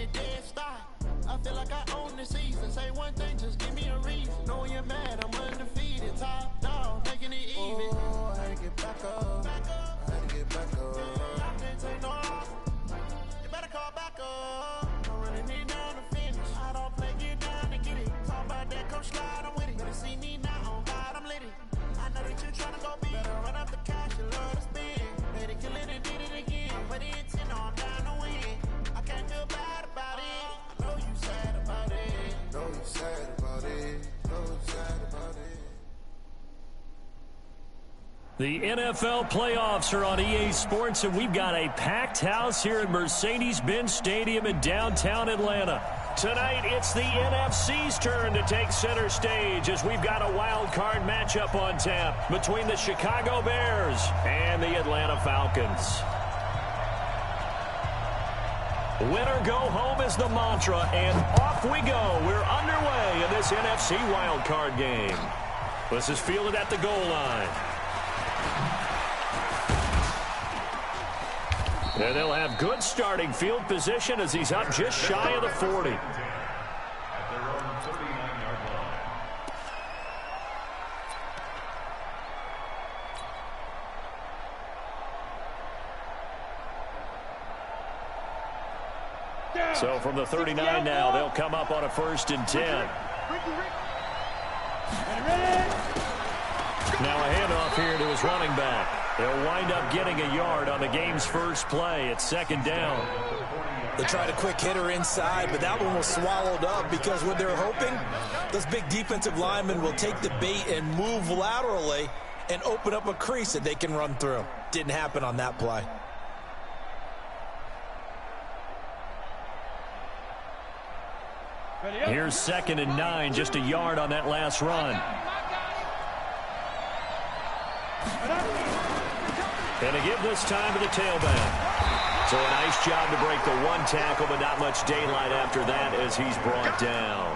it dead stop. I feel like I own the season. Say one thing, just give me a reason. Know when you're mad, I'm undefeated. Top dog, making it even. Oh, I had to get back up. I had to get back up. I can't take no off. You better call back up. I'm running it down to finish. I don't play, get down to get it. Talk about that, come slide, I'm with it. Better see me now, on God, I'm lit it. I know that you tryna go big. Better run up the cash, you love to spend. Better kill it and did it again. Put it in 10, I'm down to win. I can't feel bad about it. I know you sad about it. Know you sad about it. Know you sad about it. The NFL playoffs are on EA Sports, and we've got a packed house here at Mercedes-Benz Stadium in downtown Atlanta. Tonight, it's the NFC's turn to take center stage as we've got a wild card matchup on tap between the Chicago Bears and the Atlanta Falcons. Winner go home is the mantra, and off we go. We're underway in this NFC wild card game. This is fielded at the goal line. And they'll have good starting field position as he's up just shy of the 40. So from the 39 now, they'll come up on a 1st and 10. Now a handoff here to his running back. They'll wind up getting a yard on the game's first play. It's 2nd down. They tried a quick hitter inside, but that one was swallowed up because what they're hoping, those big defensive linemen will take the bait and move laterally and open up a crease that they can run through. Didn't happen on that play. Here's 2nd and 9, just a yard on that last run. And a give this time to the tailback. So a nice job to break the one tackle, but not much daylight after that as he's brought down.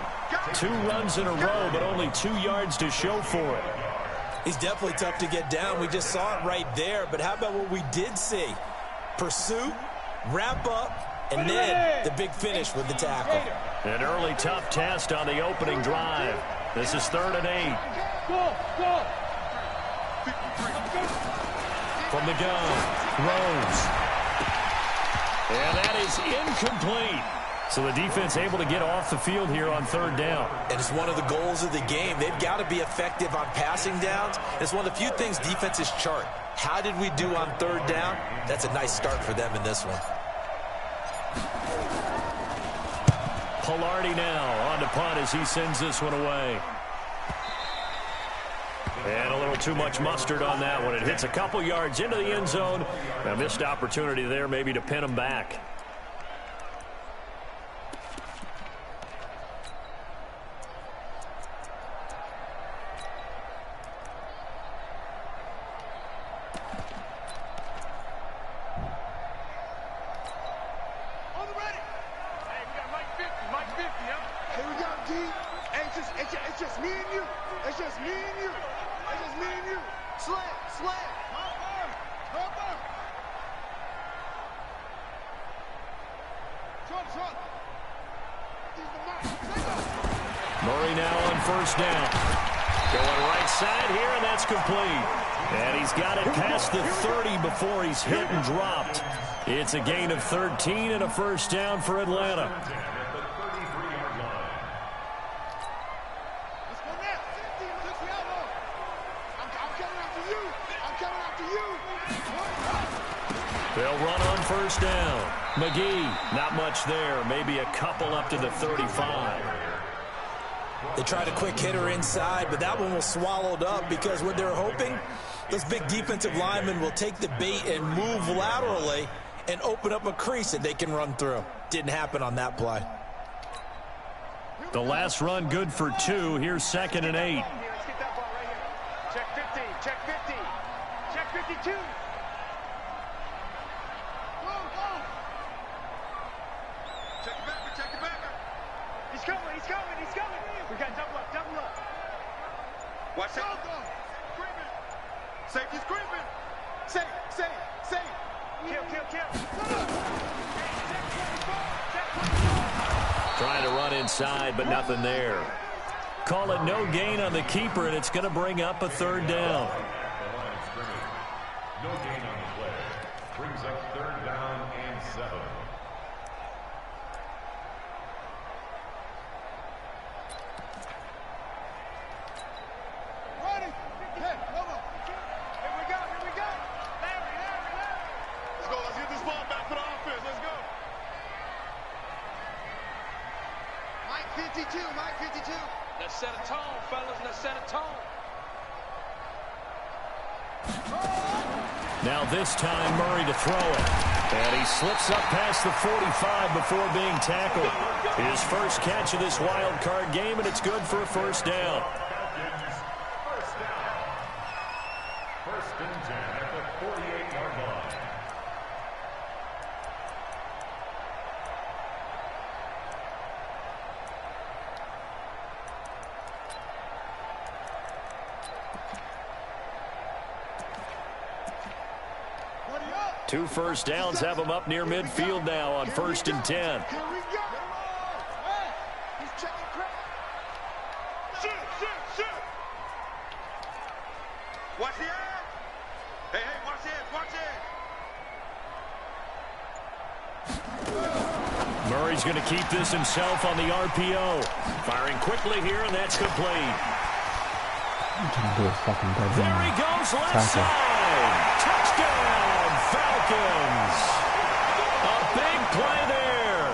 2 runs in a row, but only 2 yards to show for it. He's definitely tough to get down. We just saw it right there, but how about what we did see? Pursuit, wrap up, and then the big finish with the tackle. An early tough test on the opening drive. This is 3rd and 8. From the gun, throws. And that is incomplete. So the defense able to get off the field here on 3rd down. And it's one of the goals of the game. They've got to be effective on passing downs. It's one of the few things defenses chart. How did we do on 3rd down? That's a nice start for them in this one. Pilardi now on to punt as he sends this one away. And a little too much mustard on that one. It hits a couple yards into the end zone. A missed opportunity there maybe to pin him back. It's just me and you. It's just me and you. It's just me and you. Slam. Trump. Murray now on 1st down. Going right side here, and that's complete. And he's got it past the 30 before he's hit and dropped. It's a gain of 13 and a 1st down for Atlanta. They'll run on 1st down. McGee, not much there. Maybe a couple up to the 35. They tried a quick hitter inside, but that one was swallowed up because what they're hoping, those big defensive linemen will take the bait and move laterally and open up a crease that they can run through. Didn't happen on that play. The last run good for 2. Here's 2nd and 8. Let's get that ball right here. Check 50. Check 52. Check the backer. He's coming. We got double up. Watch out. Screaming. Safety screaming. Say. Kill. Check 24. Trying to run inside, but nothing there. Call it no gain on the keeper, and it's going to bring up a third down. No gain on the play. Brings up third down and 7. Ready? Hey, come on. Here we go, here we go. Larry. Let's go, let's get this ball back for the offense. Let's go. Mike 52, Mike 52. Let's set a tone, fellas. Let's set a tone. Now this time, Murray to throw it. And he slips up past the 45 before being tackled. His first catch of this wild card game, and it's good for a first down. First and 10 at the 48-yard line. Two first downs have him up near midfield now on 1st and 10. Here we go. Hey, he's checking crap. Shoot. Watch the edge. Hey, watch it. Murray's going to keep this himself on the RPO. Firing quickly here, and that's complete. There he goes, left side. Touchdown, Falcons. A big play there.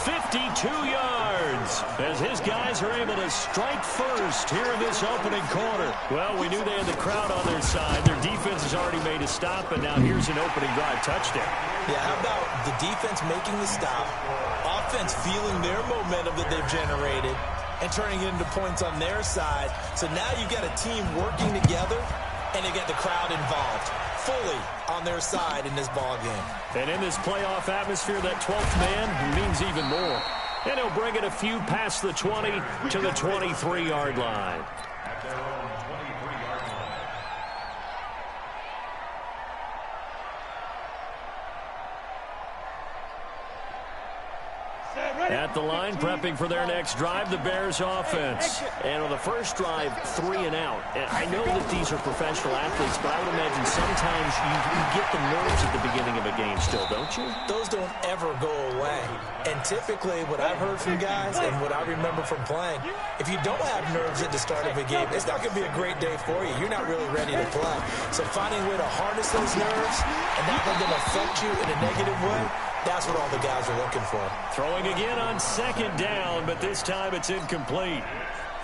52 yards as his guys are able to strike first here in this opening quarter. Well, we knew they had the crowd on their side. Their defense has already made a stop, and now here's an opening drive touchdown. Yeah, how about the defense making the stop, offense feeling their momentum that they've generated, and turning it into points on their side. So now you've got a team working together, and they get the crowd involved fully on their side in this ball game. And in this playoff atmosphere, that 12th man means even more. And he'll bring it a few past the 20 to the 23-yard line. At their own 23-yard line. At the line, prepping for their next drive, the Bears offense. And on the first drive, 3 and out. And I know that these are professional athletes, but I would imagine sometimes you get the nerves at the beginning of a game still, don't you? Those don't ever go away. And typically, what I've heard from guys and what I remember from playing, if you don't have nerves at the start of a game, it's not going to be a great day for you. You're not really ready to play. So finding a way to harness those nerves and not let them affect you in a negative way, that's what all the guys are looking for. Throwing again on 2nd down, but this time it's incomplete.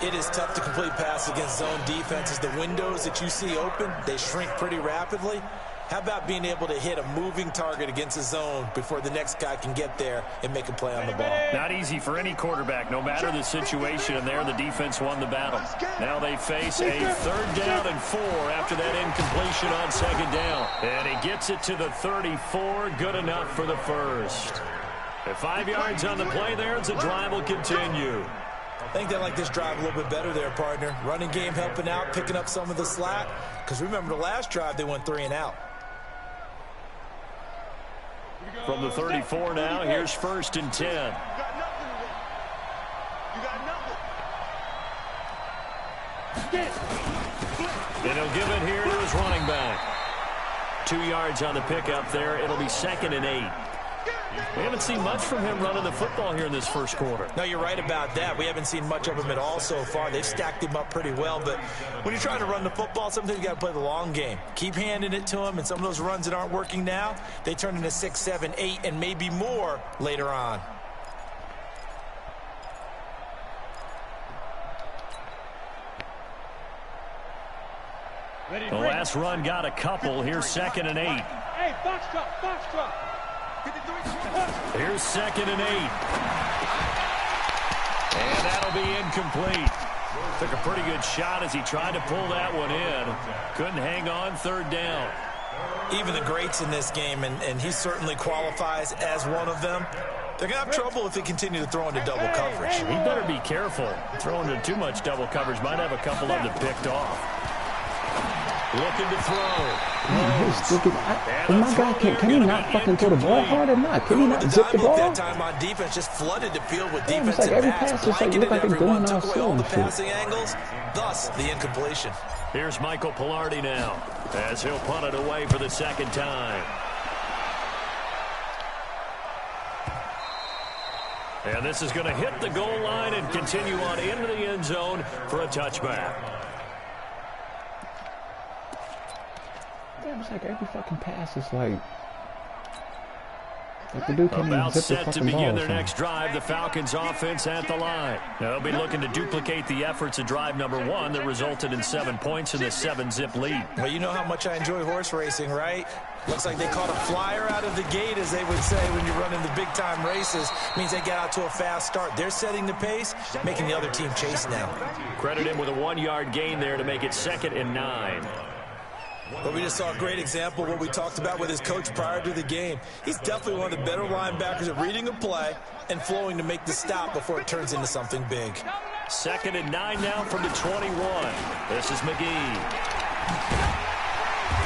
It is tough to complete passes against zone defenses. The windows that you see open, they shrink pretty rapidly. How about being able to hit a moving target against a zone before the next guy can get there and make a play on the ball? Not easy for any quarterback, no matter the situation, and there the defense won the battle. Now they face a 3rd down and 4 after that incompletion on 2nd down. And he gets it to the 34, good enough for the first. At 5 yards on the play there, and the drive will continue. I think they like this drive a little bit better there, partner. Running game helping out, picking up some of the slack. Because remember the last drive, they went 3 and out. From the 34 now, here's 1st and 10. You got nothing. And he'll give it here to his running back. 2 yards on the pickup there. It'll be 2nd and 8. We haven't seen much from him running the football here in this first quarter. No, you're right about that. We haven't seen much of him at all so far. They've stacked him up pretty well. But when you're trying to run the football, sometimes you got to play the long game. Keep handing it to him, and some of those runs that aren't working now, they turn into 6, 7, 8, and maybe more later on. The last run got a couple. Here's 2nd and 8. Hey, Foxtrot. Here's 2nd and 8. And that'll be incomplete. Took a pretty good shot as he tried to pull that one in. Couldn't hang on, 3rd down. Even the greats in this game, and he certainly qualifies as one of them, they're going to have trouble if they continue to throw into double coverage. He better be careful. Throwing into too much double coverage might have a couple of them picked off. Looking to throw. He's still getting, my guy can he not fucking throw the ball hard or not? Can he not zip the ball? That time on defense just flooded the field with defensive it's like every backs, pass just like look like it's everyone, going took away all the outside. passing angles, thus the incompletion. Here's Michael Pilardi now as he'll punt it away for the second time. And this is going to hit the goal line and continue on into the end zone for a touchback. It's like every fucking pass is like the dude can't About even zip the set to fucking begin ball, their next drive, the Falcons offense at the line. Now, they'll be looking to duplicate the efforts of drive number 1 that resulted in 7 points in the 7-zip lead. Well, you know how much I enjoy horse racing, right? Looks like they caught a flyer out of the gate, as they would say when you're running the big-time races. Means they get out to a fast start. They're setting the pace, making the other team chase now. Credit him with a 1-yard gain there to make it 2nd and 9. But we just saw a great example of what we talked about with his coach prior to the game. He's definitely one of the better linebackers at reading a play and flowing to make the stop before it turns into something big. 2nd and 9 now from the 21. This is McGee.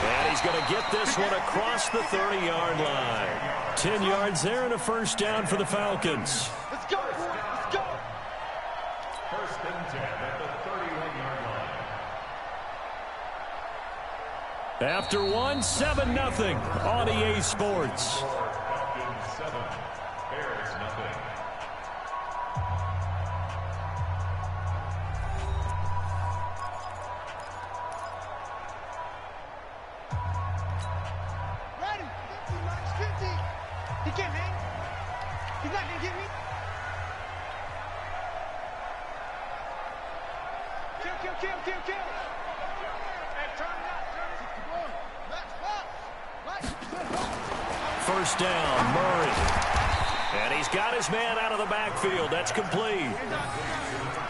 And he's going to get this one across the 30-yard line. 10 yards there and a first down for the Falcons. Let's go, boy. Let's go. First and 10 at the 31-yard line. After 1, 7-0 on EA Sports. Falcons 7, Bears nothing. Ready. 50, Max, 50. He can't hang. He's not going to get me. Kill. Hey, turn it out. First down, Murray. And he's got his man out of the backfield. That's complete.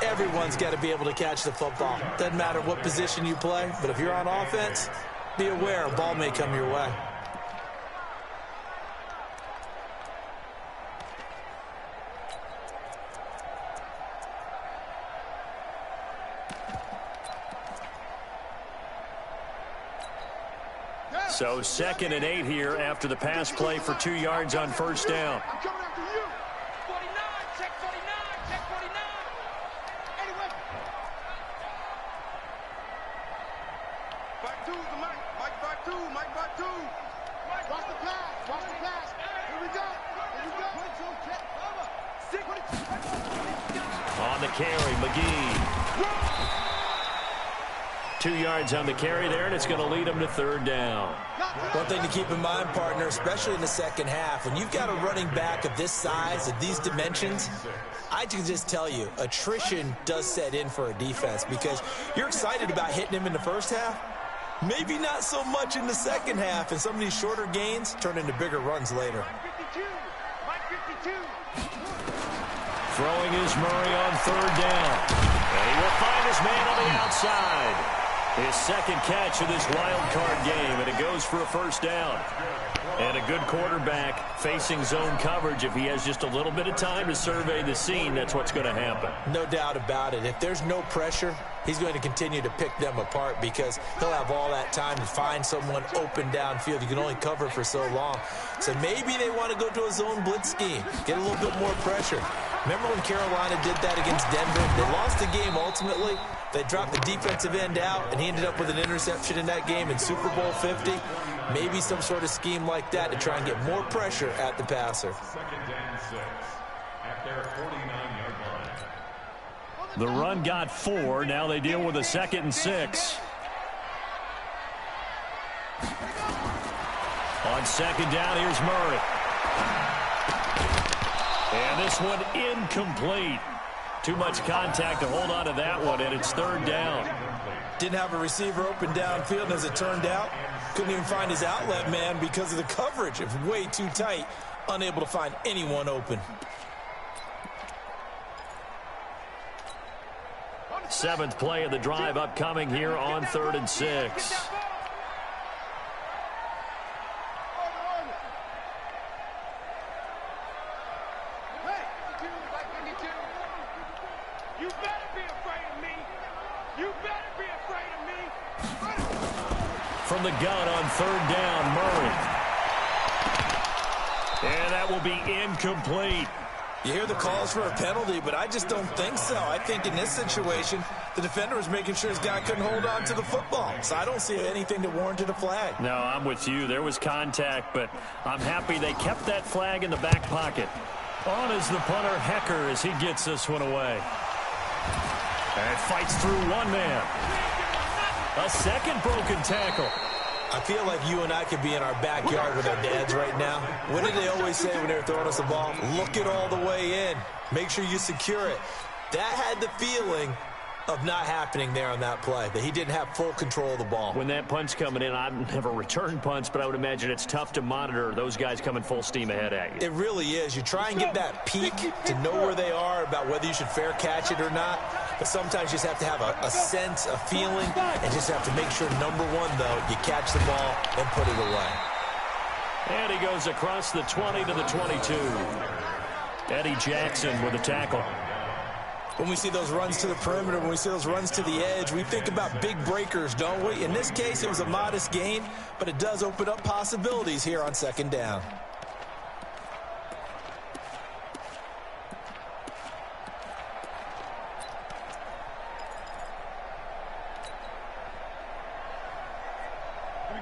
Everyone's got to be able to catch the football. Doesn't matter what position you play, but if you're on offense, be aware a ball may come your way. So 2nd and 8 here after the pass play for 2 yards on first down. I'm coming after you. 49, check 49. Anyway. Back two, the Mike back two. Watch the pass. Here we go. 22. On the carry, McGee. 2 yards on the carry there, and it's going to lead him to 3rd down. One thing to keep in mind, partner, especially in the second half, when you've got a running back of this size, of these dimensions, I can just tell you, attrition does set in for a defense because you're excited about hitting him in the first half. Maybe not so much in the second half, and some of these shorter gains turn into bigger runs later. Mike 52. Throwing is Murray on 3rd down. And he will find his man on the outside. His second catch of this wild card game, and it goes for a first down. And a good quarterback facing zone coverage. If he has just a little bit of time to survey the scene, that's what's going to happen. No doubt about it. If there's no pressure, he's going to continue to pick them apart because he'll have all that time to find someone open downfield. You can only cover for so long. So maybe they want to go to a zone blitz scheme, get a little bit more pressure. Remember when Carolina did that against Denver? They lost the game ultimately. They dropped the defensive end out, and he ended up with an interception in that game in Super Bowl 50. Maybe some sort of scheme like that to try and get more pressure at the passer. 2nd and 6 at their 49-yard line. The run got 4. Now they deal with a 2nd and 6. On 2nd down, here's Murray. And this one incomplete. Too much contact to hold on to that one, and it's 3rd down. Didn't have a receiver open downfield, and as it turned out, couldn't even find his outlet man because of the coverage. It was way too tight, unable to find anyone open. 7th play of the drive upcoming here on 3rd and 6. You better be afraid of me. You better be afraid of me. From the gun on third down, Murray. And that will be incomplete. You hear the calls for a penalty, but I just don't think so. I think in this situation, the defender was making sure his guy couldn't hold on to the football. So I don't see anything that warranted a flag. No, I'm with you. There was contact, but I'm happy they kept that flag in the back pocket. On is the punter, Hecker, as he gets this one away. And fights through one man. A second broken tackle. I feel like you and I could be in our backyard with our dads right now. What did they always say when they were throwing us the ball? Look it all the way in. Make sure you secure it. That had the feeling of not happening there on that play, that he didn't have full control of the ball. When that punch coming in, I've never returned punch, but I would imagine it's tough to monitor those guys coming full steam ahead at you. It really is. You try and get that peek to know where they are, about whether you should fair catch it or not. But sometimes you just have to have a sense, a feeling, and just have to make sure, number one, though, you catch the ball and put it away. And he goes across the 20 to the 22. Eddie Jackson with a tackle. When we see those runs to the perimeter, when we see those runs to the edge, we think about big breakers, don't we? In this case, it was a modest gain, but it does open up possibilities here on second down.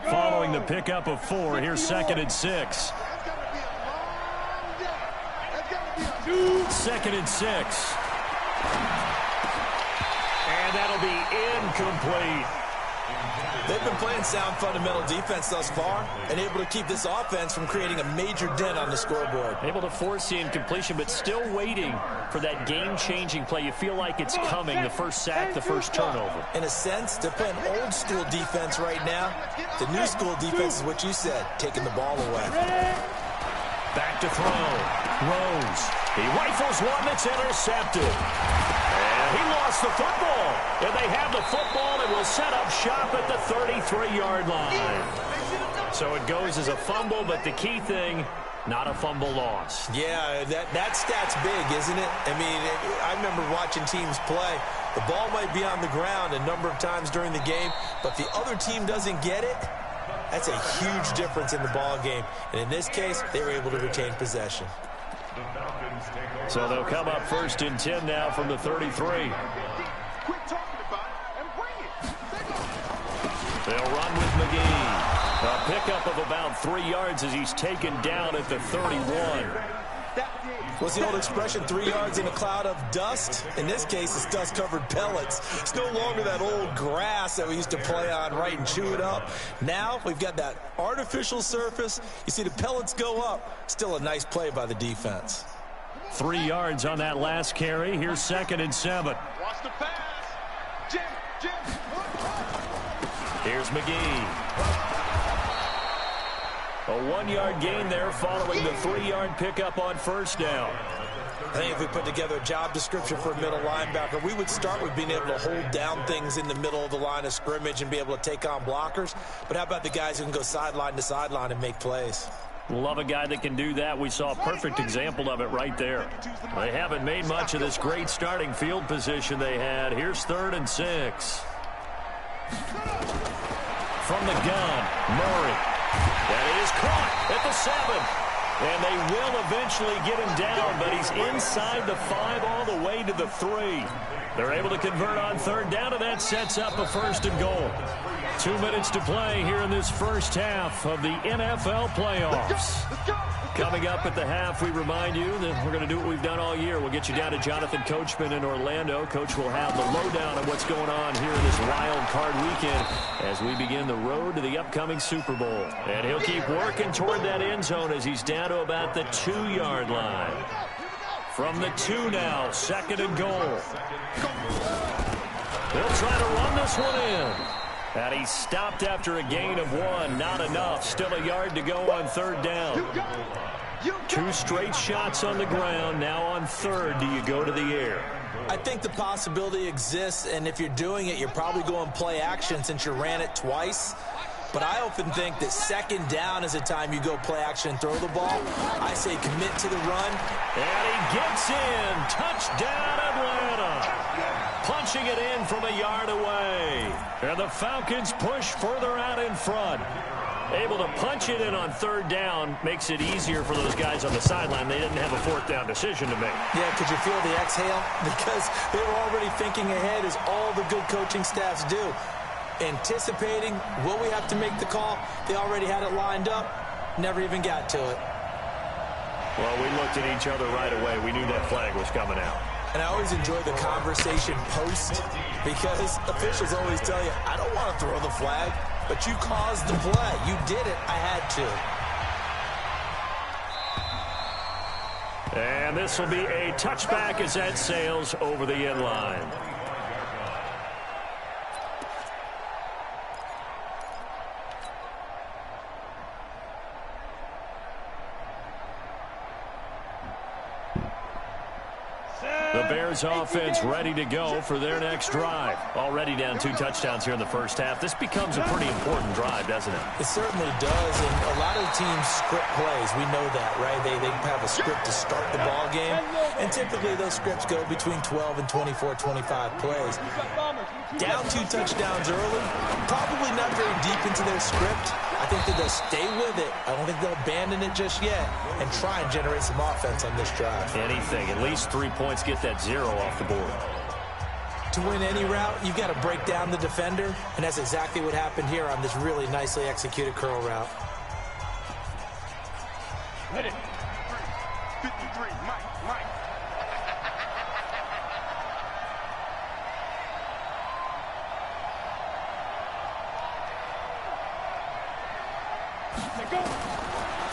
Following the pickup of 4, here's 2nd and 6. 2nd and 6. And that'll be incomplete. They've been playing sound fundamental defense thus far and able to keep this offense from creating a major dent on the scoreboard. Able to force the incompletion, but still waiting for that game-changing play. You feel like it's coming, the first sack, the first turnover. In a sense, they're playing old-school defense right now. The new-school defense is what you said, taking the ball away. Back to throw. Rose. He rifles one that's intercepted. And he lost the football. And they have the football and will set up shop at the 33-yard line. So it goes as a fumble, but the key thing, not a fumble loss. Yeah, that stat's big, isn't it? I mean, I remember watching teams play. The ball might be on the ground a number of times during the game, but if the other team doesn't get it, that's a huge difference in the ball game. And in this case, they were able to retain possession. So they'll come up 1st and 10 now from the 33. Quit talking about it and bring it. They'll run with McGee. A pickup of about 3 yards as he's taken down at the 31. What's the old expression, 3 yards in a cloud of dust? In this case, it's dust-covered pellets. It's no longer that old grass that we used to play on, right, and chew it up. Now we've got that artificial surface. You see the pellets go up. Still a nice play by the defense. 3 yards on that last carry. Here's 2nd and 7. Watch the pass. Jim. Here's McGee. A 1-yard gain there following the 3-yard pickup on first down. I think if we put together a job description for a middle linebacker, we would start with being able to hold down things in the middle of the line of scrimmage and be able to take on blockers. But how about the guys who can go sideline to sideline and make plays? Love a guy that can do that. We saw a perfect example of it right there. They haven't made much of this great starting field position they had. Here's 3rd and 6. From the gun, Murray. That is caught at the 7. And they will eventually get him down, but he's inside the 5 all the way to the 3. They're able to convert on 3rd down, and that sets up a 1st and goal. 2 minutes to play here in this first half of the NFL playoffs. Coming up at the half, we remind you that we're going to do what we've done all year. We'll get you down to Jonathan Coachman in Orlando. Coach will have the lowdown on what's going on here in this wild card weekend as we begin the road to the upcoming Super Bowl. And he'll keep working toward that end zone as he's down to about the 2-yard line. From the 2 now, 2nd and goal. They'll try to run this one in. And he stopped after a gain of 1. Not enough. Still a yard to go on 3rd down. 2 straight shots on the ground. Now on 3rd, do you go to the air? I think the possibility exists, and if you're doing it, you're probably going play action since you ran it twice. But I often think that 2nd down is a time you go play action and throw the ball. I say commit to the run. And he gets in. Touchdown, Atlanta. punching it in from a yard away. And the Falcons push further out in front. Able to punch it in on third down makes it easier for those guys on the sideline. They didn't have a fourth down decision to make. Yeah, could you feel the exhale? Because they were already thinking ahead, as all the good coaching staffs do. Anticipating, will we have to make the call? They already had it lined up. Never even got to it. Well, we looked at each other right away. We knew that flag was coming out. And I always enjoy the conversation post, because officials always tell you, I don't want to throw the flag, but you caused the play. You did it. I had to. And this will be a touchback as that sails over the end line. The Bears offense ready to go for their next drive. Already down 2 touchdowns here in the first half. This becomes a pretty important drive, doesn't it? It certainly does, and a lot of the teams script plays. We know that, right? They have a script to start the ball game, and typically those scripts go between 12 and 24, 25 plays. Down 2 touchdowns early, probably not very deep into their script. I think that they'll stay with it. I don't think they'll abandon it just yet and try and generate some offense on this drive. Anything. At least 3 points, get that 0 off the board. To win any route, you've got to break down the defender, and that's exactly what happened here on this really nicely executed curl route. Hit it. 53, Mike.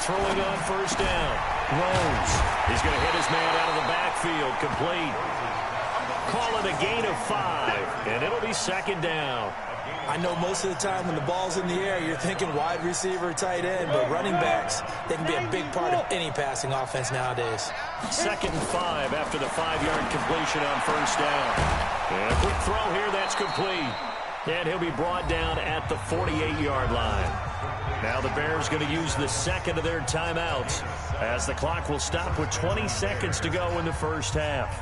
Throwing on first down. Rose. He's going to hit his man out of the backfield. Complete. Call it a gain of 5, and it'll be second down. I know most of the time when the ball's in the air, you're thinking wide receiver, tight end, but running backs, they can be a big part of any passing offense nowadays. Second and 5 after the 5-yard completion on first down. And a quick throw here, that's complete. And he'll be brought down at the 48-yard line. Now the Bears going to use the second of their timeouts as the clock will stop with 20 seconds to go in the first half.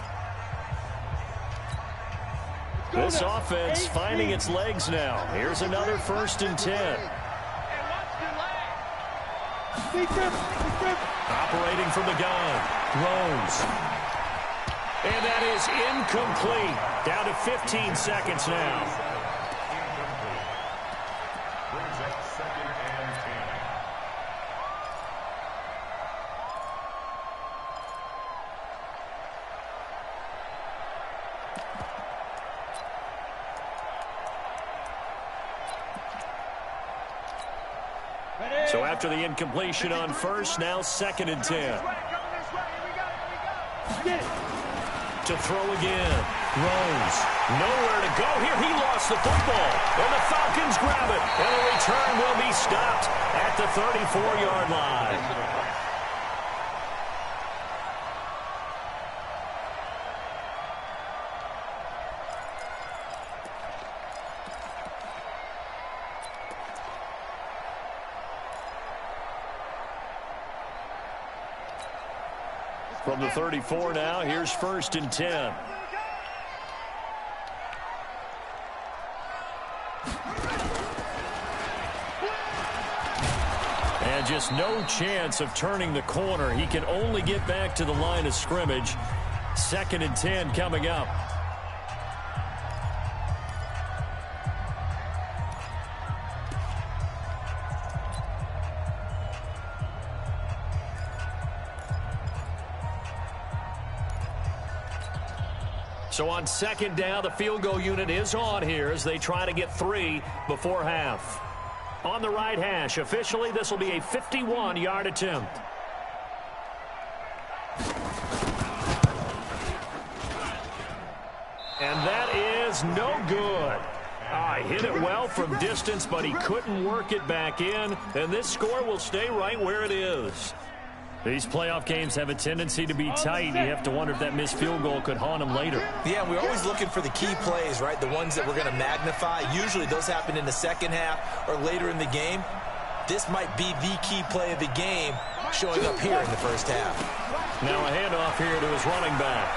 This offense finding its legs now. Here's another 1st and 10. Operating from the gun. Rose. And that is incomplete. Down to 15 seconds now. So after the incompletion on first, now 2nd and 10. To throw again. Rose. Nowhere to go here. He lost the football. And the Falcons grab it. And the return will be stopped at the 34-yard line. From the 34 now, here's 1st and 10. And just no chance of turning the corner. He can only get back to the line of scrimmage. 2nd and 10 coming up. So on 2nd down, the field goal unit is on here as they try to get 3 before half. On the right hash, officially this will be a 51-yard attempt. And that is no good. He hit it well from distance, but he couldn't work it back in. And this score will stay right where it is. These playoff games have a tendency to be tight. You have to wonder if that missed field goal could haunt them later. Yeah, we're always looking for the key plays, right? The ones that we're going to magnify. Usually those happen in the second half or later in the game. This might be the key play of the game showing up here in the first half. Now a handoff here to his running back.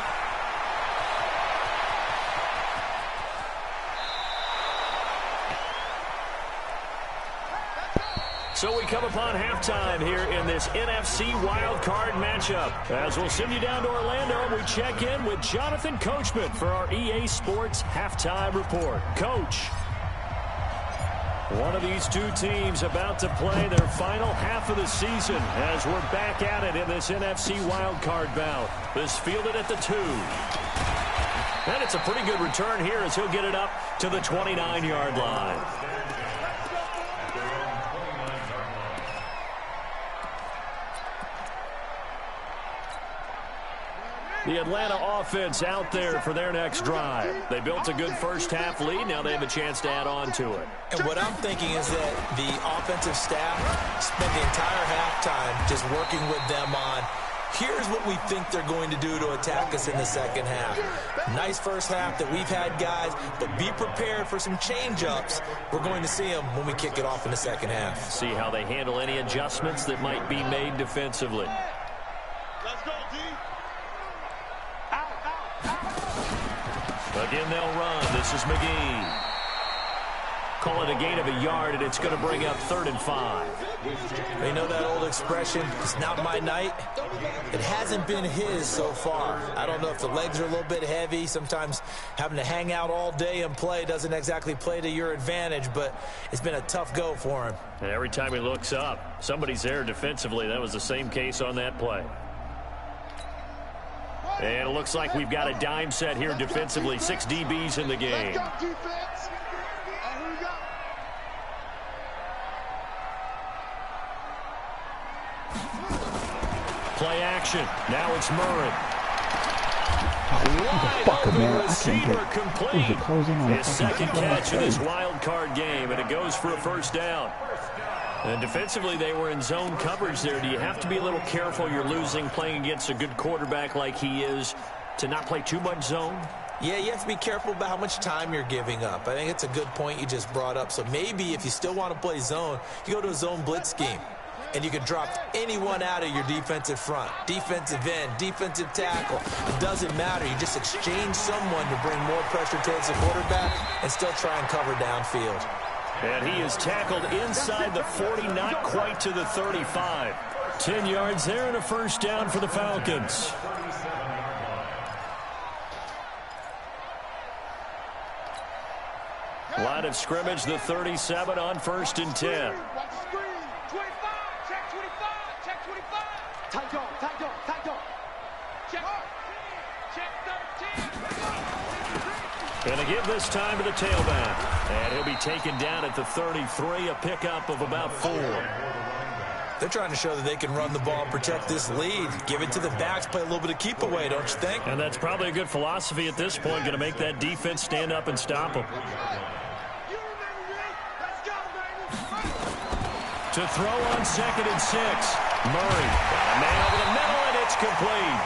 So we come upon halftime here in this NFC wildcard matchup. As we'll send you down to Orlando, we check in with Jonathan Coachman for our EA Sports Halftime Report. Coach, one of these two teams about to play their final half of the season as we're back at it in this NFC wildcard bout. This fielded at the 2. And it's a pretty good return here as he'll get it up to the 29-yard line. The Atlanta offense out there for their next drive. They built a good first-half lead. Now they have a chance to add on to it. And what I'm thinking is that the offensive staff spent the entire halftime just working with them on, here's what we think they're going to do to attack us in the second half. Nice first half that we've had, guys, but be prepared for some change-ups. We're going to see them when we kick it off in the second half. See how they handle any adjustments that might be made defensively. Let's go, D. Again, they'll run. This is McGee. Call it a gain of a yard, and it's going to bring up 3rd and 5. You know that old expression, it's not my night? It hasn't been his so far. I don't know if the legs are a little bit heavy. Sometimes having to hang out all day and play doesn't exactly play to your advantage, but it's been a tough go for him. And every time he looks up, somebody's there defensively. That was the same case on that play. And it looks like we've got a dime set here defensively. 6 DBs in the game. Play action. Now it's Murray. Motherfucker, man. I can't get complete. Closing on his second catch in this wild card game, and it goes for a first down. And defensively, they were in zone coverage there. Do you have to be a little careful? You're losing playing against a good quarterback like he is to not play too much zone? Yeah, you have to be careful about how much time you're giving up. I think it's a good point you just brought up. So maybe if you still want to play zone, you go to a zone blitz scheme. And you can drop anyone out of your defensive front. Defensive end, defensive tackle. It doesn't matter. You just exchange someone to bring more pressure towards the quarterback and still try and cover downfield. And he is tackled inside the 40, not quite to the 35. 10 yards there and a first down for the Falcons. Line of scrimmage, the 37 on 1st and 10. Going to give this time to the tailback. And he'll be taken down at the 33, a pickup of about 4. They're trying to show that they can run the ball and protect this lead. Give it to the backs, play a little bit of keep away, don't you think? And that's probably a good philosophy at this point, going to make that defense stand up and stop them. To throw on 2nd and 6. Murray, a man over the middle, and it's complete.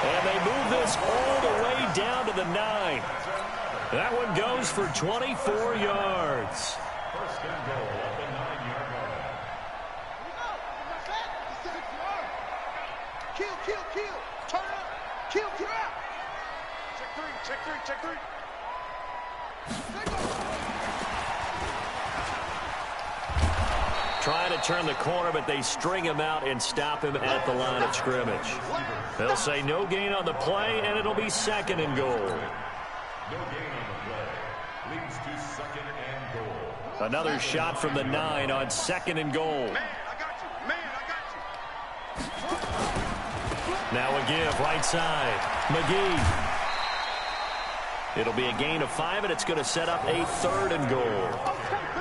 And they move this all the way down to the 9. That one goes for 24 yards. First and goal at the 9-yard line. Kill. Turn up. Kill. Check 3. Trying to turn the corner, but they string him out and stop him at the line of scrimmage. They'll say no gain on the play, and it'll be 2nd and goal. No gain on the play. Leads to 2nd and goal. Another shot from the 9 on 2nd and goal. Man, I got you. Now a give, right side. McGee. It'll be a gain of 5, and it's going to set up a 3rd and goal.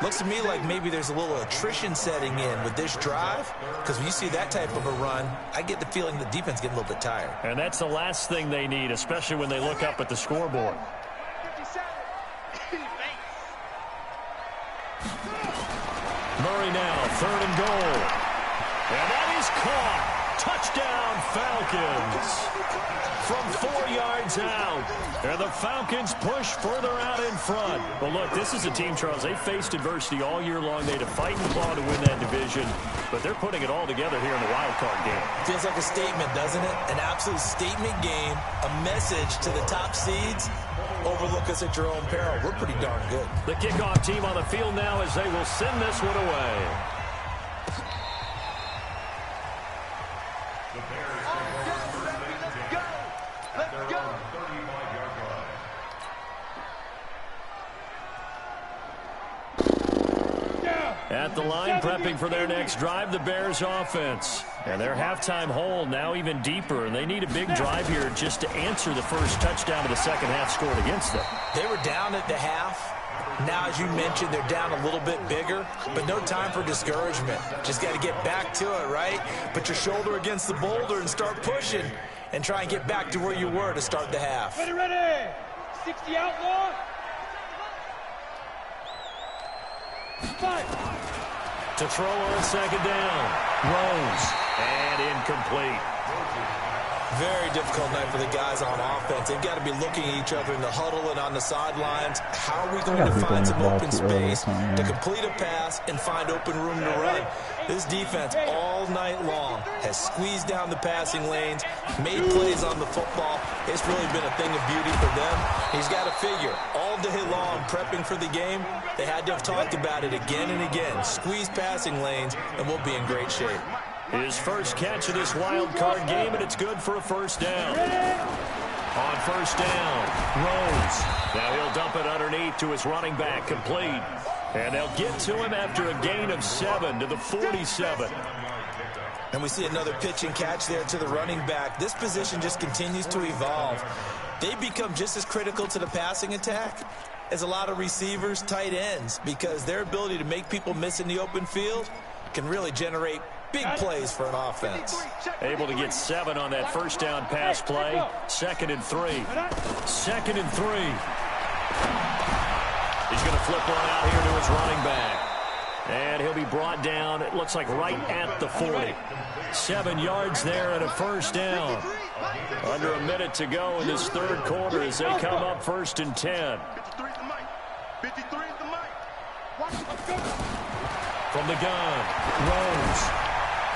Looks to me like maybe there's a little attrition setting in with this drive, because when you see that type of a run, I get the feeling the defense getting a little bit tired. And that's the last thing they need, especially when they look up at the scoreboard. Murray now, 3rd and goal. And that is caught. Touchdown, Falcons. From 4 yards out. And the Falcons push further out in front. But look, this is a team, Charles, they faced adversity all year long. They had to fight and claw to win that division. But they're putting it all together here in the wild card game. Feels like a statement, doesn't it? An absolute statement game. A message to the top seeds. Overlook us at your own peril. We're pretty darn good. The kickoff team on the field now as they will send this one away. at the line, prepping for their next drive, the Bears offense. And their halftime hole now even deeper, and they need a big drive here just to answer the first touchdown of the second half scored against them. They were down at the half. Now, as you mentioned, they're down a little bit bigger, but no time for discouragement. Just got to get back to it, right? Put your shoulder against the boulder and start pushing and try and get back to where you were to start the half. Ready. 60 outlaw. 5. To throw on second down. Rose. And incomplete. Very difficult night for the guys on offense. They've got to be looking at each other in the huddle and on the sidelines. How are we going to find some open space to complete a pass and find open room to run? This defense all night long has squeezed down the passing lanes, made plays on the football. It's really been a thing of beauty for them. He's got to figure all day long prepping for the game. They had to have talked about it again and again. Squeeze passing lanes and we'll be in great shape. His first catch of this wild card game, and it's good for a first down. On first down, Rose. Now he'll dump it underneath to his running back, complete. And they'll get to him after a gain of 7 to the 47. And we see another pitch and catch there to the running back. This position just continues to evolve. They become just as critical to the passing attack as a lot of receivers, tight ends, because their ability to make people miss in the open field can really generate big plays for an offense. Able to get 7 on that first down pass play. 2nd and 3. 2nd and 3. He's going to flip one out here to his running back. And he'll be brought down, it looks like right at the 40. 7 yards there and a first down. Under a minute to go in this third quarter as they come up 1st and 10. 53 is the mic. From the gun, Rose.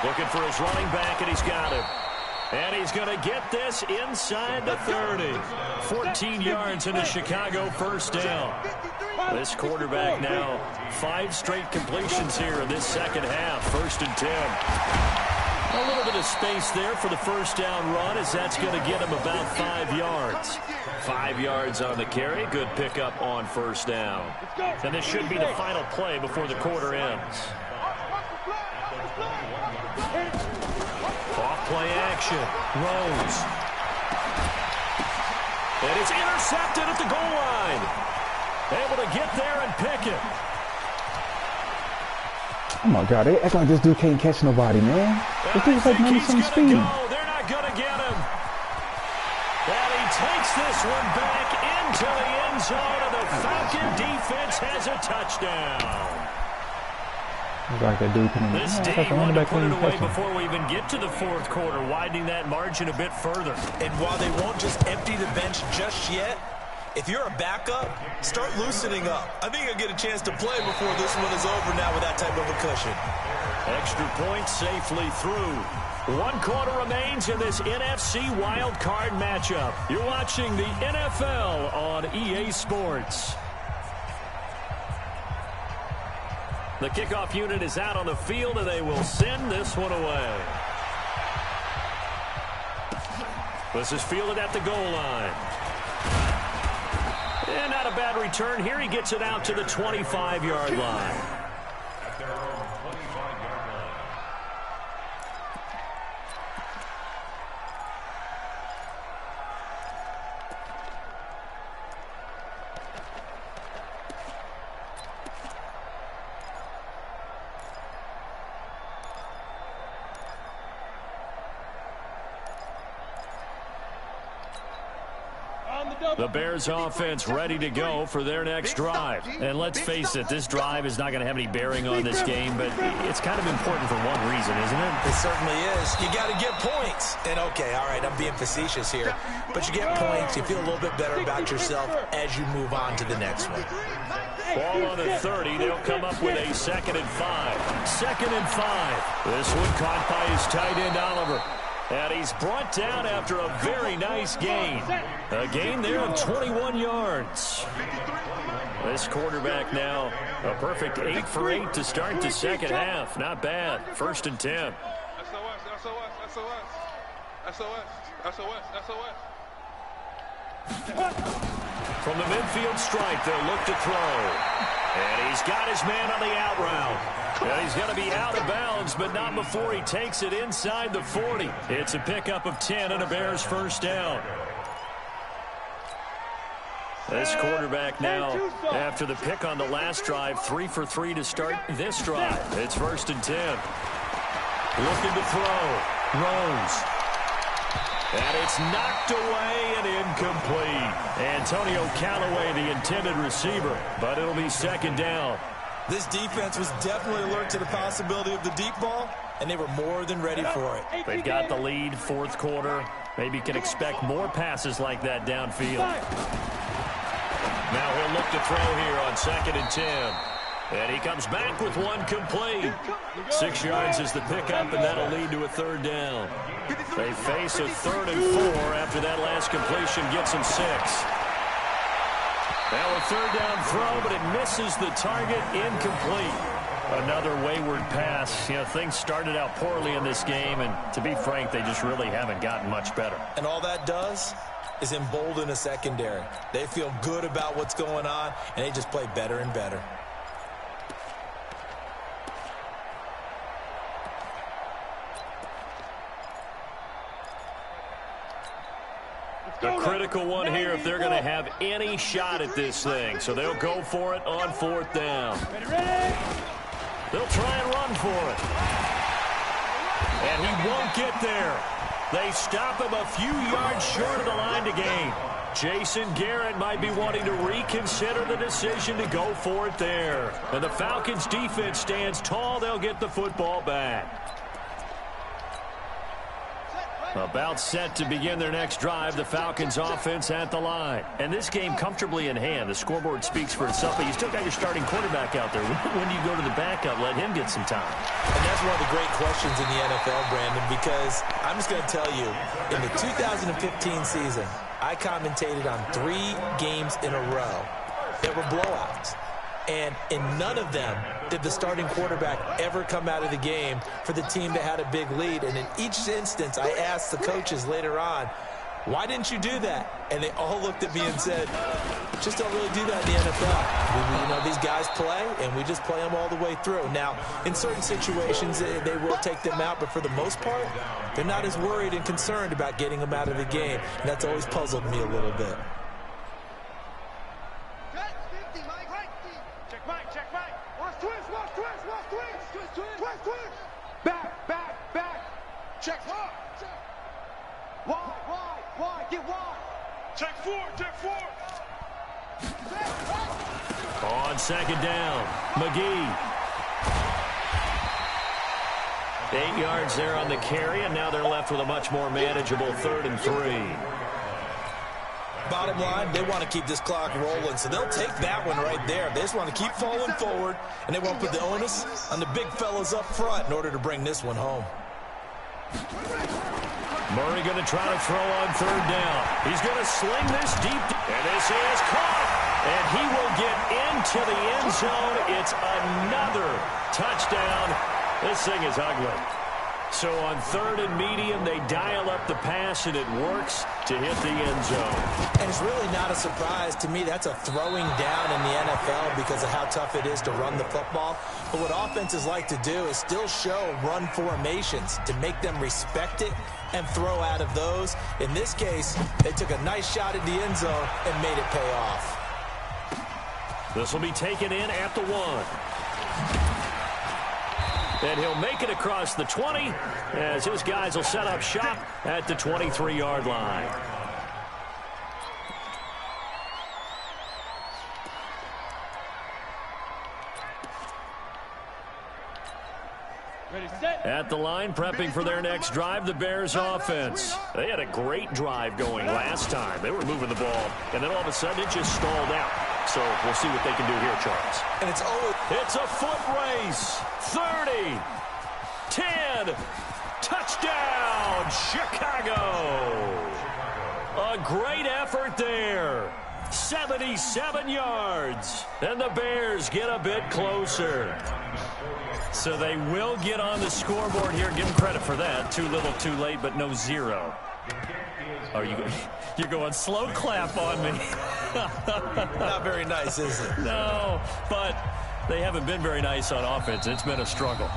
Looking for his running back, and he's got him. And he's going to get this inside the 30. 14 yards in a Chicago first down. This quarterback now, 5 straight completions here in this second half. 1st and 10. A little bit of space there for the first down run, as that's going to get him about 5 yards. 5 yards on the carry. Good pickup on first down. And this should be the final play before the quarter ends. Off play action. Rose. And it's intercepted at the goal line. Able to get there and pick it. Oh my God, they act like this dude can't catch nobody, man. This dude's like 90-some speed. They're not going to get him. And he takes this one back into the end zone, and the Falcon defense has a touchdown. Like that dude can this D wanted to put it away before we even get to the fourth quarter, widening that margin a bit further. And while they won't just empty the bench just yet, if you're a backup, start loosening up. I think you'll get a chance to play before this one is over now with that type of a cushion. Extra point safely through. 1 quarter remains in this NFC wild card matchup. You're watching the NFL on EA Sports. The kickoff unit is out on the field, and they will send this one away. This is fielded at the goal line. And not a bad return here. He gets it out to the 25-yard line. The Bears offense ready to go for their next drive. And let's face it, this drive is not going to have any bearing on this game, but it's kind of important for one reason, isn't it? It certainly is. You got to get points. And okay, all right, I'm being facetious here, but you get points, you feel a little bit better about yourself as you move on to the next one. Ball on the 30. They'll come up with a 2nd and 5. 2nd and 5. This one caught by his tight end, Oliver. And he's brought down after a very nice gain. A gain there of 21 yards. This quarterback now a perfect 8 for 8 to start the second half. Not bad. 1st and 10. From the midfield stripe, they'll look to throw. And he's got his man on the out route. And he's going to be out of bounds, but not before he takes it inside the 40. It's a pickup of 10 and a Bears first down. This quarterback now, after the pick on the last drive, 3 for 3 to start this drive. It's 1st and 10. Looking to throw. Rose. And it's knocked away and incomplete. Antonio Callaway, the intended receiver, but it'll be 2nd down. This defense was definitely alert to the possibility of the deep ball, and they were more than ready for it. They've got the lead, 4th quarter. Maybe can expect more passes like that downfield. Now he'll look to throw here on 2nd and 10. And he comes back with one complete. 6 yards is the pickup, and that'll lead to a 3rd down. They face a 3rd and 4 after that last completion gets them 6. Now a 3rd down throw, but it misses the target, incomplete. Another wayward pass. You know, things started out poorly in this game, and to be frank, they just really haven't gotten much better. And all that does is embolden a secondary. They feel good about what's going on, and they just play better and better. A critical one here if they're going to have any shot at this thing. So they'll go for it on 4th down. They'll try and run for it. And he won't get there. They stop him a few yards short of the line to gain. Jason Garrett might be wanting to reconsider the decision to go for it there. And the Falcons' defense stands tall. They'll get the football back. About set to begin their next drive, the Falcons offense at the line. And this game comfortably in hand. The scoreboard speaks for itself, but you still got your starting quarterback out there. When do you go to the backup? Let him get some time. And that's one of the great questions in the NFL, Brandon, because I'm just going to tell you, in the 2015 season, I commentated on 3 games in a row that were blowouts. And in none of them did the starting quarterback ever come out of the game for the team that had a big lead. And in each instance, I asked the coaches later on, why didn't you do that? And they all looked at me and said, just don't really do that in the NFL. You know, these guys play, and we just play them all the way through. Now, in certain situations, they will take them out, but for the most part, they're not as worried and concerned about getting them out of the game. And that's always puzzled me a little bit. Check. Why? Get wide. Check 4. On 2nd down, McGee. 8 yards there on the carry, and now they're left with a much more manageable 3rd and 3. Bottom line, they want to keep this clock rolling, so they'll take that one right there. They just want to keep falling forward, and they won't put the onus on the big fellas up front in order to bring this one home. Murray going to try to throw on 3rd down. He's going to sling this deep, and this is caught. And he will get into the end zone. It's another touchdown. This thing is ugly. So on 3rd and medium, they dial up the pass, and it works to hit the end zone. And it's really not a surprise to me. That's a throwing down in the NFL because of how tough it is to run the football. But what offenses like to do is still show run formations to make them respect it and throw out of those. In this case, they took a nice shot at the end zone and made it pay off. This will be taken in at the 1. And he'll make it across the 20 as his guys will set up shop at the 23-yard line. At the line, prepping for their next drive, the Bears offense. They had a great drive going last time. They were moving the ball, and then all of a sudden it just stalled out. So we'll see what they can do here, Charles. And it's a foot race. 30, 10, touchdown, Chicago. A great effort there. 77 yards. And the Bears get a bit closer. So they will get on the scoreboard here. Give them credit for that. Too little, too late, but no 0. You're going slow clap on me. Not very nice, is it? No, but they haven't been very nice on offense. It's been a struggle.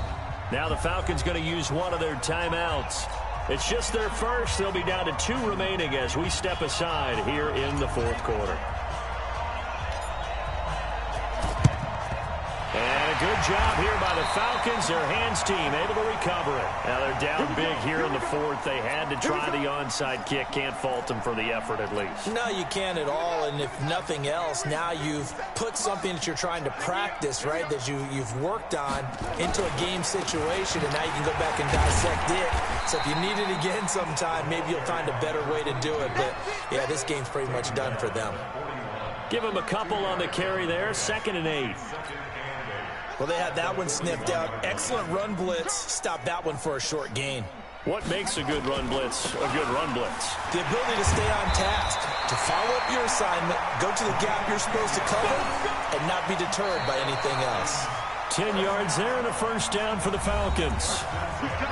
Now the Falcons going to use one of their timeouts. It's just their first. They'll be down to 2 remaining as we step aside here in the fourth quarter. And a good job here by the Falcons. Their hands team able to recover it. Now they're down big here in the fourth. They had to try the onside kick. Can't fault them for the effort at least. No, you can't at all. And if nothing else, now you've put something that you're trying to practice, right, that you've worked on into a game situation, and now you can go back and dissect it. So if you need it again sometime, maybe you'll find a better way to do it. But, yeah, this game's pretty much done for them. Give them a couple on the carry there. 2nd and 8. Well, they had that one sniffed out. Excellent run blitz. Stop that one for a short gain. What makes a good run blitz a good run blitz? The ability to stay on task, to follow up your assignment, go to the gap you're supposed to cover, and not be deterred by anything else. 10 yards there and a first down for the Falcons.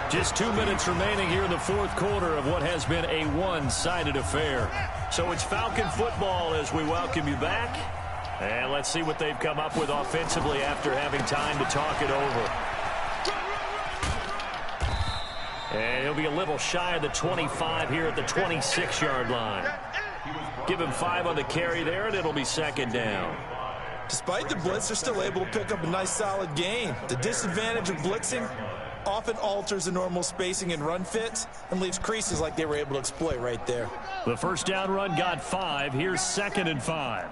Just 2 minutes remaining here in the fourth quarter of what has been a one-sided affair. So it's Falcon football as we welcome you back. And let's see what they've come up with offensively after having time to talk it over. And he'll be a little shy of the 25 here at the 26-yard line. Give him 5 on the carry there, and it'll be 2nd down. Despite the blitz, they're still able to pick up a nice solid gain. The disadvantage of blitzing often alters the normal spacing and run fits and leaves creases like they were able to exploit right there. The first down run got 5. Here's 2nd and 5.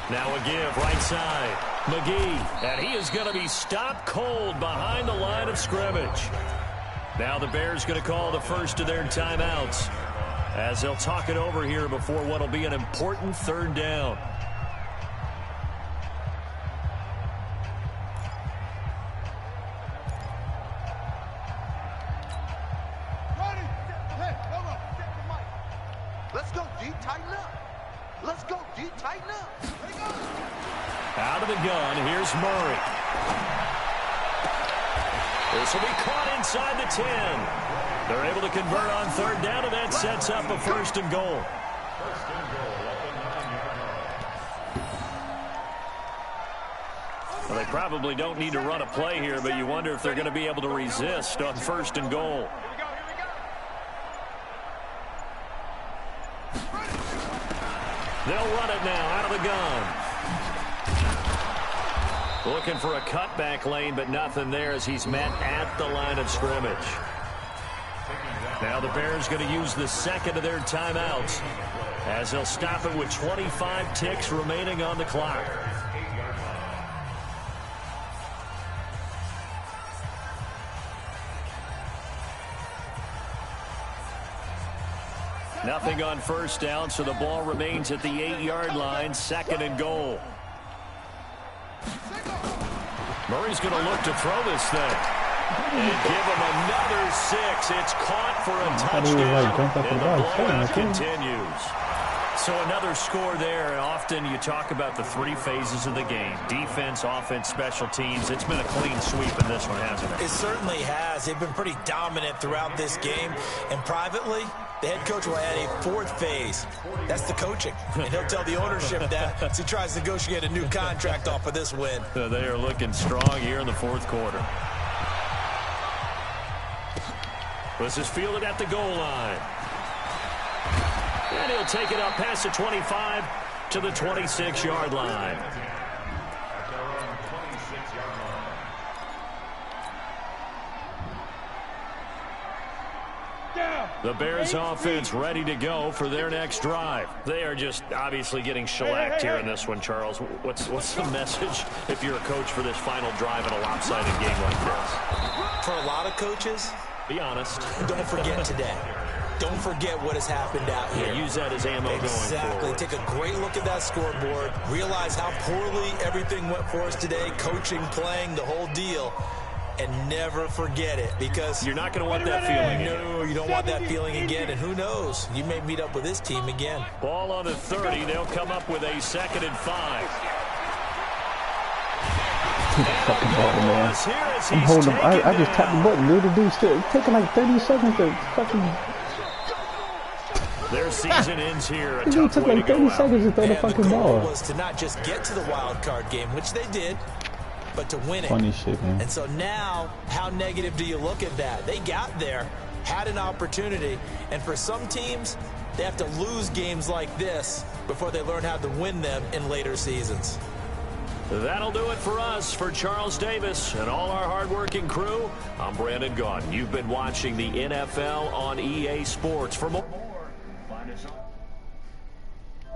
Now a give right side. McGee, and he is going to be stopped cold behind the line of scrimmage. Now the Bears going to call the first of their timeouts as they'll talk it over here before what will be an important 3rd down. Let's go, D. Tighten up. Let's go, D. Tighten up. Out of the gun, here's Murray. This will be caught inside the 10. They're able to convert on 3rd down, and that sets up a 1st and goal. Well, they probably don't need to run a play here, but you wonder if they're going to be able to resist on 1st and goal. They'll run it now out of the gun. Looking for a cutback lane, but nothing there as he's met at the line of scrimmage. Now the Bears going to use the 2nd of their timeouts as they'll stop it with 25 ticks remaining on the clock. Nothing on 1st down, so the ball remains at the 8-yard line, 2nd and goal. Murray's going to look to throw this thing. And give him another 6. It's caught for a touchdown. And the blowout continues. So another score there, and often you talk about the 3 phases of the game. Defense, offense, special teams. It's been a clean sweep in this one, hasn't it? It certainly has. They've been pretty dominant throughout this game. And privately, the head coach will add a 4th phase. That's the coaching. And he'll tell the ownership that as he tries to negotiate a new contract off of this win. They are looking strong here in the 4th quarter. This is fielded at the goal line. And he'll take it up past the 25 to the 26-yard line. The Bears offense ready to go for their next drive. They are just obviously getting shellacked here in this one, Charles. What's the message if you're a coach for this final drive in a lopsided game like this? For a lot of coaches, be honest. Don't forget today. Don't forget what has happened out here. Yeah, use that as ammo going forward. Exactly. Take a great look at that scoreboard. Realize how poorly everything went for us today. Coaching, playing, the whole deal. And never forget it, because you're not going to want that feeling. No, you don't want that feeling again. And who knows? You may meet up with this team again. Ball on the 30. They'll come up with a 2nd and 5. to the fucking ball, man. Here as I'm he's holding him. I taken just tapped the down. button, dude. The dude's still it's taking like 30 seconds to fucking. Their season ends here. A It tough took way like to 30 go out. seconds to throw the And fucking the goal ball. was to not just get to the wild card game, which they did, but to win it. Funny shit, man. And so now, how negative do you look at that? They got there, had an opportunity, and for some teams, they have to lose games like this before they learn how to win them in later seasons. That'll do it for us. For Charles Davis and all our hardworking crew, I'm Brandon Gaudin. You've been watching the NFL on EA Sports. For more, find us on